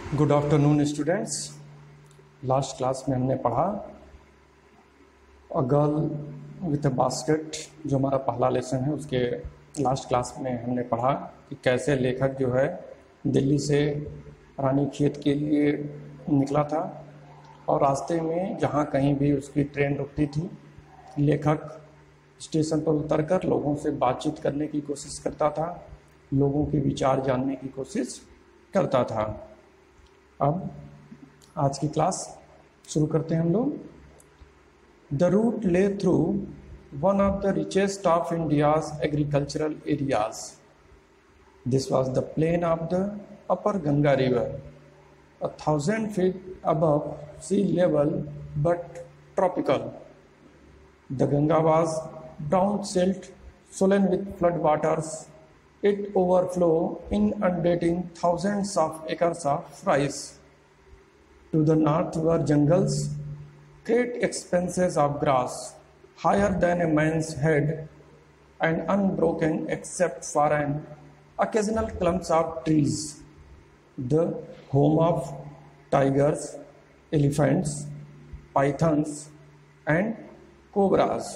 Good afternoon students. Last class में हमने पढ़ा a girl with a basket, जो हमारा पहला लेसन है। उसके लास्ट क्लास में हमने पढ़ा कि कैसे लेखक जो है दिल्ली से रानीखेत के लिए निकला था और रास्ते में जहाँ कहीं भी उसकी ट्रेन रुकती थी, लेखक स्टेशन पर उतरकर लोगों से बातचीत करने की कोशिश करता था, लोगों के विचार जानने की कोशिश करता था। अब आज की क्लास शुरू करते हैं हम लोग। The route lay through one of the richest of India's agricultural areas. This was the plain of the upper Ganga river, 1000 feet above sea level but tropical. The Ganga was brown silt, swollen with flood waters. It overflow, inundating thousands of acres of rice. To the north were jungles, great expanses of grass, higher than a man's head, and unbroken except for an occasional clumps of trees. The home of tigers, elephants, pythons, and cobras.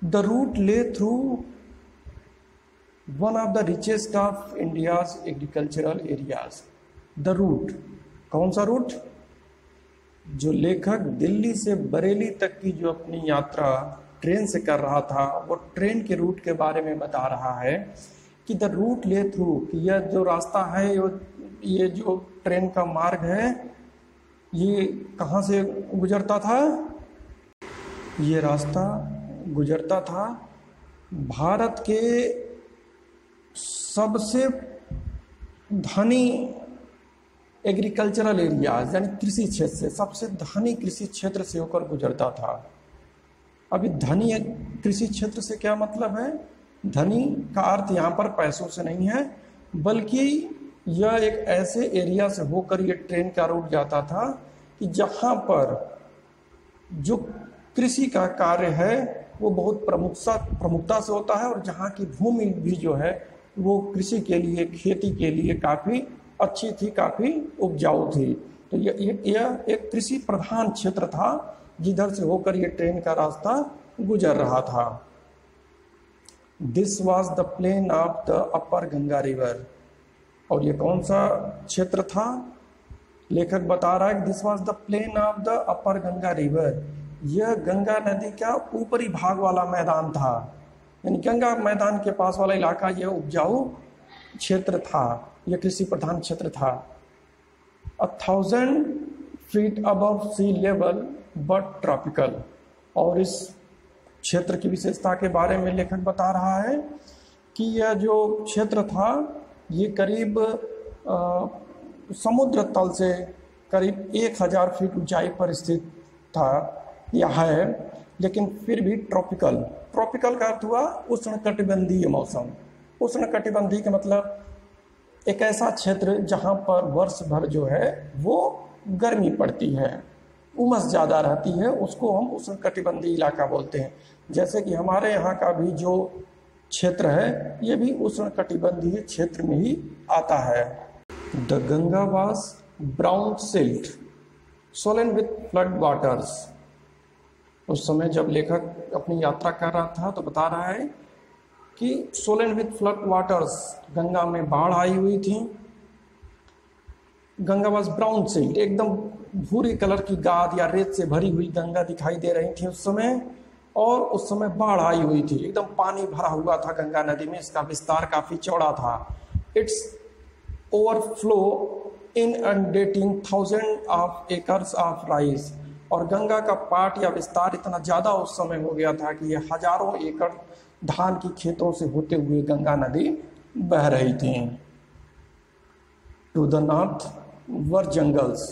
The route lay through one of the richest of India's agricultural areas. The route, कौन सा root? जो लेखक दिल्ली से बरेली तक की जो अपनी यात्रा ट्रेन से कर रहा था, वो ट्रेन के रूट के बारे में बता रहा है कि द रूट ले थ्रू, कि यह जो रास्ता है, ये जो ट्रेन का मार्ग है, ये कहाँ से गुजरता था? ये रास्ता गुजरता था भारत के सबसे धनी एग्रीकल्चरल एरियाज, यानी कृषि क्षेत्र से, सबसे धनी कृषि क्षेत्र से होकर गुजरता था। अभी धनी कृषि क्षेत्र से क्या मतलब है? धनी का अर्थ यहाँ पर पैसों से नहीं है, बल्कि यह एक ऐसे एरिया से होकर ये ट्रेन का रूट जाता था कि जहाँ पर जो कृषि का कार्य है वो बहुत प्रमुखता से होता है, और जहाँ की भूमि भी जो है वो कृषि के लिए, खेती के लिए काफ़ी अच्छी थी, काफ़ी उपजाऊ थी। तो यह एक कृषि प्रधान क्षेत्र था जिधर से होकर ये ट्रेन का रास्ता गुजर रहा था। This was the plain of the upper Ganga river. और ये कौन सा क्षेत्र था? लेखक बता रहा है this was the plain of the upper Ganga river. यह गंगा नदी का ऊपरी भाग वाला मैदान था, यानी गंगा मैदान के पास वाला इलाका यह उपजाऊ क्षेत्र था, यह कृषि प्रधान क्षेत्र था। 1000 feet above sea level but tropical। और इस क्षेत्र की विशेषता के बारे में लेखक बता रहा है कि यह जो क्षेत्र था ये करीब समुद्र तल से करीब 1000 फीट ऊंचाई पर स्थित था या है, लेकिन फिर भी ट्रॉपिकल। ट्रॉपिकल का अर्थ हुआ उष्णकटिबंधीय मौसम। उष्णकटिबंधीय का मतलब एक ऐसा क्षेत्र जहाँ पर वर्ष भर जो है वो गर्मी पड़ती है, उमस ज़्यादा रहती है, उसको हम उष्णकटिबंधीय इलाका बोलते हैं। जैसे कि हमारे यहाँ का भी जो क्षेत्र है ये भी उष्णकटिबंधीय क्षेत्र में ही आता है। The Ganga was brown silt, Solan with flood waters. उस समय जब लेखक अपनी यात्रा कर रहा था तो बता रहा है कि Solan with flood waters, Ganga में बाढ़ आई हुई थी। गंगा वाज ब्राउन सिल्ट, एकदम भूरे कलर की गाद या रेत से भरी हुई गंगा दिखाई दे रही थी उस समय, और उस समय बाढ़ आई हुई थी, एकदम पानी भरा हुआ था गंगा नदी में, इसका विस्तार काफी चौड़ा था। It's overflow inundating 1000 of acres of rice। और गंगा का पाट या विस्तार इतना ज़्यादा उस समय हो गया था कि ये हजारों एकड़ धान की खेतों से होते हुए गंगा नदी बह रही थी। To the north were jungles.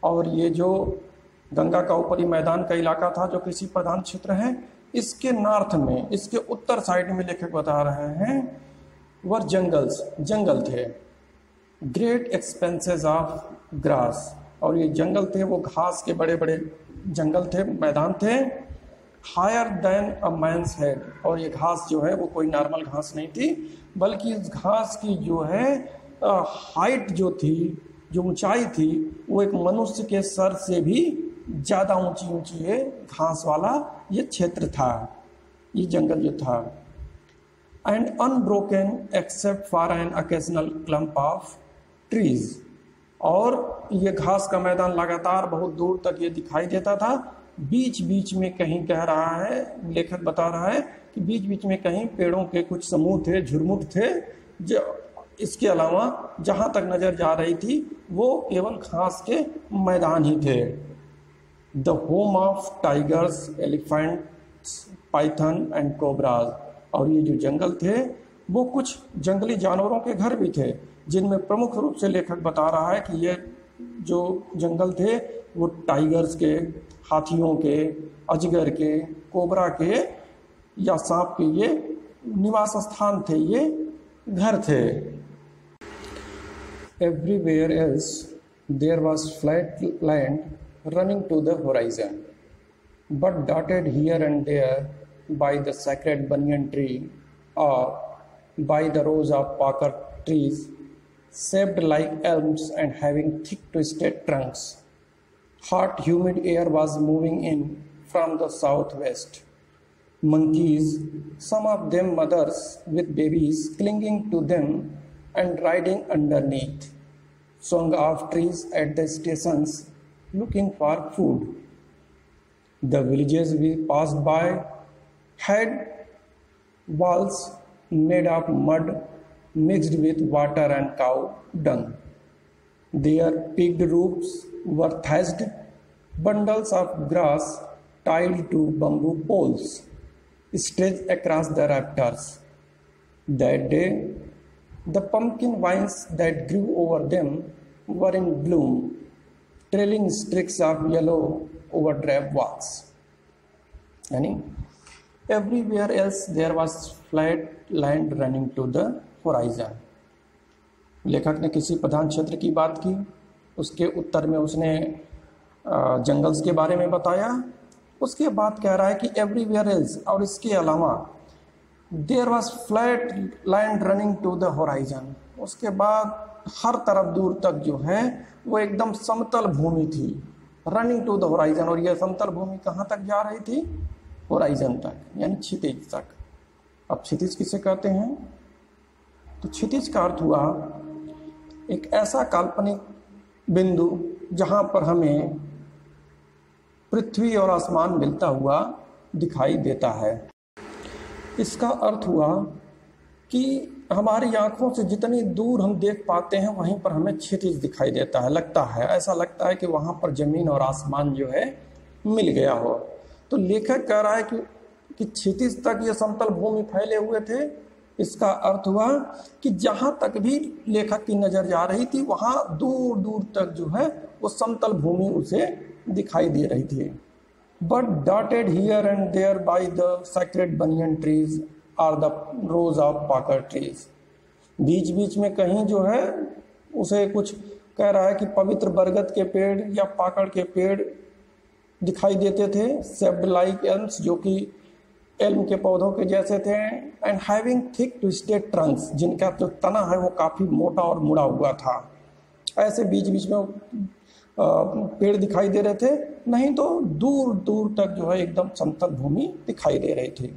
और ये जो गंगा का ऊपरी मैदान का इलाका था जो कृषि प्रधान क्षेत्र है, इसके नॉर्थ में, इसके उत्तर साइड में लेखक बता रहे हैं वर जंगल्स, जंगल थे। Great expenses of grass. और ये जंगल थे वो घास के बड़े बड़े जंगल थे, मैदान थे। Higher than a man's head, और ये घास जो है वो कोई नॉर्मल घास नहीं थी, बल्कि इस घास की जो है हाइट जो थी, जो ऊंचाई थी, वो एक मनुष्य के सर से भी ज़्यादा ऊंची ऊंची ये घास वाला ये क्षेत्र था, ये जंगल जो था। And unbroken except for an occasional clump of trees, और ये घास का मैदान लगातार बहुत दूर तक ये दिखाई देता था। बीच बीच में कहीं कह रहा है, लेखक बता रहा है कि बीच बीच में कहीं पेड़ों के कुछ समूह थे, झुरमुट थे, जो इसके अलावा जहाँ तक नज़र जा रही थी वो केवल घास के मैदान ही थे। The home of tigers, elephants, Python and cobras, और ये जो जंगल थे वो कुछ जंगली जानवरों के घर भी थे, जिनमें प्रमुख रूप से लेखक बता रहा है कि ये जो जंगल थे वो टाइगर्स के, हाथियों के, अजगर के, कोबरा के या सांप के ये निवास स्थान थे, ये घर थे। Everywhere else there was flat land running to the horizon, but dotted here and there by the sacred banyan tree और by the rows of pakar trees, shaped like elms and having thick twisted trunks. Hot, humid air was moving in from the southwest. Monkeys, some of them mothers with babies clinging to them and riding underneath, swung off trees at the stations looking for food. The villages we passed by had walls made of mud mixed with water and cow dung. Their peaked roofs were thatched, bundles of grass tied to bamboo poles stretched across the rafters. That day, the pumpkin vines that grew over them were in bloom, trailing streaks of yellow over drab walks. यानी everywhere else there was flat land running to the horizon. लेखक ने किसी प्रधान क्षेत्र की बात की, उसके उत्तर में उसने जंगल्स के बारे में बताया। उसके बाद कह रहा है कि एवरीवेयर एल्स, और इसके अलावा there was flat land running to the horizon, उसके बाद हर तरफ दूर तक जो है वो एकदम समतल भूमि थी, रनिंग टू द होराइजन। और यह समतल भूमि कहाँ तक जा रही थी? होराइजन तक, यानी क्षितिज तक। अब क्षितिज किसे कहते हैं? तो क्षितिज का अर्थ हुआ एक ऐसा काल्पनिक बिंदु जहां पर हमें पृथ्वी और आसमान मिलता हुआ दिखाई देता है। इसका अर्थ हुआ कि हमारी आंखों से जितनी दूर हम देख पाते हैं वहीं पर हमें क्षितिज दिखाई देता है, लगता है, ऐसा लगता है कि वहां पर जमीन और आसमान जो है मिल गया हो। तो लेखक कह रहा है कि क्षितिज तक ये समतल भूमि फैले हुए थे। इसका अर्थ हुआ कि जहां तक भी लेखक की नजर जा रही थी वहां दूर दूर तक जो है वो समतल भूमि उसे दिखाई दे रही थी। But dotted here and there by the sacred banyan trees are the rows of pakar trees, बीच बीच में कहीं जो है उसे कुछ कह रहा है कि पवित्र बरगद के पेड़ या पाकड़ के पेड़ दिखाई देते थे, शेप्ड लाइक एल्म्स, जो कि एल्म के पौधों के जैसे थे, and having thick twisted Trunks, जिनका जो तना है वो काफ़ी मोटा और मुड़ा हुआ था। ऐसे बीच बीच में पेड़ दिखाई दे रहे थे, नहीं तो दूर दूर तक जो है एकदम समतल भूमि दिखाई दे रही थी।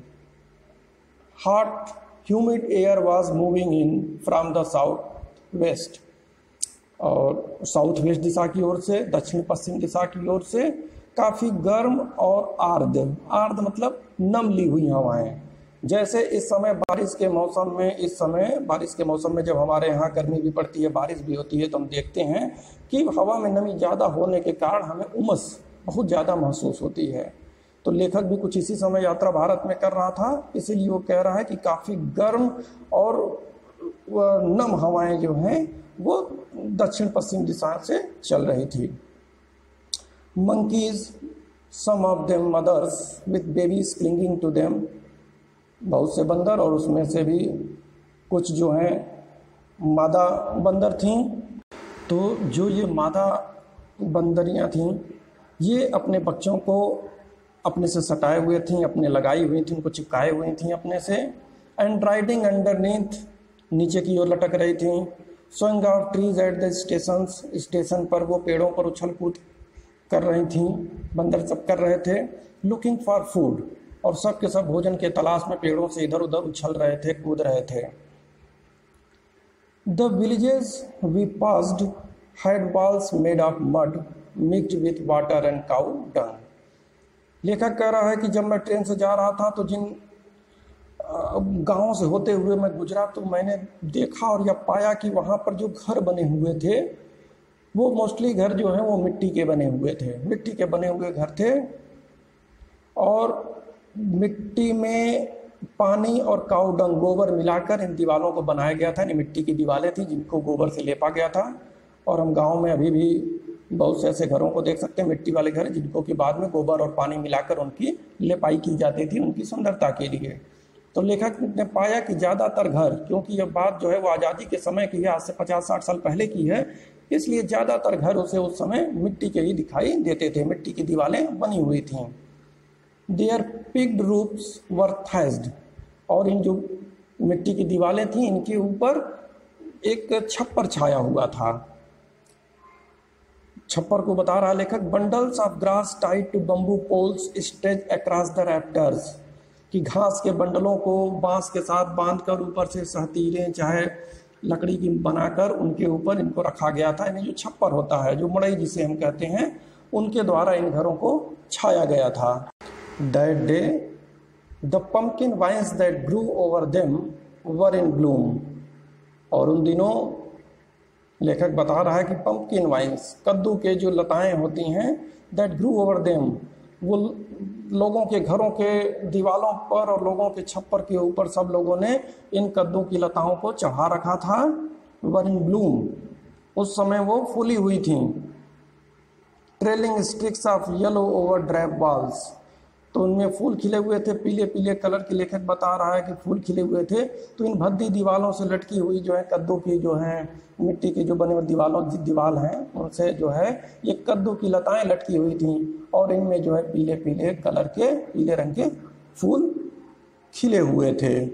Hot humid air was moving in from the south west, और साउथ वेस्ट दिशा की ओर से, दक्षिण पश्चिम दिशा की ओर से काफ़ी गर्म और आर्द मतलब नम ली हुई हवाएं। जैसे इस समय बारिश के मौसम में, इस समय बारिश के मौसम में जब हमारे यहाँ गर्मी भी पड़ती है, बारिश भी होती है, तो हम देखते हैं कि हवा में नमी ज़्यादा होने के कारण हमें उमस बहुत ज़्यादा महसूस होती है। तो लेखक भी कुछ इसी समय यात्रा भारत में कर रहा था, इसीलिए वो कह रहा है कि काफ़ी गर्म और नम हवाएं जो हैं वो दक्षिण पश्चिम दिशा से चल रही थी। Monkeys, some of them mothers with babies clinging to them, बहुत से बंदर और उसमें से भी कुछ जो हैं मादा बंदर थीं। तो जो ये मादा बंदरियां थीं ये अपने बच्चों को अपने से सटाए हुए थी, अपने लगाई हुई थी, उनको चिपकाए हुई थी अपने से। एंड राइडिंग अंडरनीथ, नीचे की ओर लटक रही थी। Swing of trees at the station, station पर वो पेड़ों पर उछल कूद कर रही थी, बंदर सब कर रहे थे। लुकिंग फॉर फूड, और सब के सब भोजन के तलाश में पेड़ों से इधर उधर उछल रहे थे, कूद रहे थे। The villages we passed had walls made of mud mixed with water and cow dung. लेखक कह रहा है कि जब मैं ट्रेन से जा रहा था तो जिन गांवों से होते हुए मैं गुजरा तो मैंने देखा और यह पाया कि वहाँ पर जो घर बने हुए थे वो मोस्टली घर जो है वो मिट्टी के बने हुए थे, मिट्टी के बने हुए घर थे। और मिट्टी में पानी और काऊ डंग, गोबर मिलाकर इन दीवारों को बनाया गया था। मिट्टी की दीवारें थी जिनको गोबर से लेपा गया था। और हम गांव में अभी भी बहुत से ऐसे घरों को देख सकते हैं, मिट्टी वाले घर, जिनको कि बाद में गोबर और पानी मिलाकर उनकी लिपाई की जाती थी उनकी सुंदरता के लिए। तो लेखक ने पाया कि ज़्यादातर घर, क्योंकि यह बात जो है वो आज़ादी के समय की है, आज से 50-60 साल पहले की है, इसलिए ज़्यादातर घर उसे उस समय मिट्टी के ही दिखाई देते थे, मिट्टी की दीवारें बनी हुई थीं। Their peaked roofs were thatched, और इन जो मिट्टी की दीवारें थीं इनके ऊपर एक छप्पर छाया हुआ था। छप्पर को बता रहा लेखक, bundles of grass tied to bamboo poles stretch across the rafters, कि घास के बंडलों को बांस के साथ बांधकर ऊपर से सहतीरें चाहे लकड़ी की बनाकर उनके ऊपर इनको रखा गया था। यानी जो छप्पर होता है, जो मड़ई जिसे हम कहते हैं, उनके द्वारा इन घरों को छाया गया था। That day the pumpkin vines that grew over them were in bloom, और उन दिनों लेखक बता रहा है कि पम्पकिन वाइन्स, कद्दू के जो लताएं होती हैं, दैट ग्रू ओवर देम, वो लोगों के घरों के दीवारों पर और लोगों के छप्पर के ऊपर सब लोगों ने इन कद्दू की लताओं को चढ़ा रखा था। वर इन ब्लूम, उस समय वो फूली हुई थी। Trailing sticks of yellow over drape walls, तो उनमें फूल खिले हुए थे, पीले पीले कलर के। लेखक बता रहा है कि फूल खिले हुए थे। तो इन भद्दी दीवारों से लटकी हुई जो है कद्दू की, जो है मिट्टी की जो बने हुए दीवार हैं, उनसे जो है ये कद्दू की लताएं लटकी हुई थीं, और इनमें जो है पीले पीले कलर के, पीले रंग के फूल खिले हुए थे।